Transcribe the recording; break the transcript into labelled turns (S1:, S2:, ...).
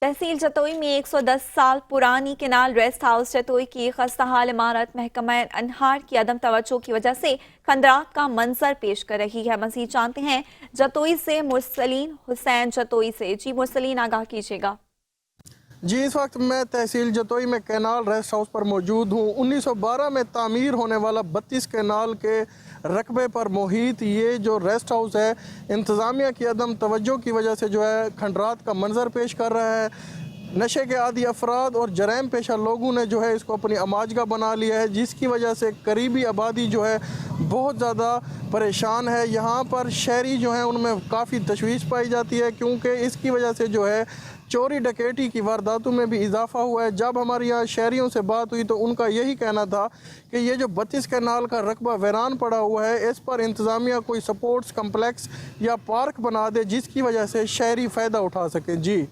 S1: तहसील जतोई में 110 साल पुरानी केनाल रेस्ट हाउस जतोई की खस्ताहाल इमारत महकमा अनहार की अदम तवज्जो की वजह से खंडरात का मंजर पेश कर रही है। मजीद जानते हैं जतोई से मुरसलीन हुसैन जतोई से। जी मुरसलीन, आगाह कीजिएगा।
S2: जी, इस वक्त मैं तहसील जतोई में कैनाल रेस्ट हाउस पर मौजूद हूँ। 1912 में तामीर होने वाला 32 कैनाल के रकबे पर मोहित ये जो रेस्ट हाउस है, इंतज़ामिया की अदम तवज्जो की वजह से जो है खंडरात का मंजर पेश कर रहा है। नशे के आदी अफराद और जराइम पेशा लोगों ने जो है इसको अपनी अमाजगा बना लिया है, जिसकी वजह से करीबी आबादी जो है बहुत ज़्यादा परेशान है। यहाँ पर शहरी जो हैं उनमें काफ़ी तशवीश पाई जाती है, क्योंकि इसकी वजह से जो है चोरी डकैती की वारदातों में भी इजाफा हुआ है। जब हमारे यहाँ शहरियों से बात हुई तो उनका यही कहना था कि ये जो 32 कैनाल का रकबा वीरान पड़ा हुआ है, इस पर इंतज़ामिया कोई स्पोर्ट्स कम्प्लेक्स या पार्क बना दे, जिसकी वजह से शहरी फ़ायदा उठा सके। जी।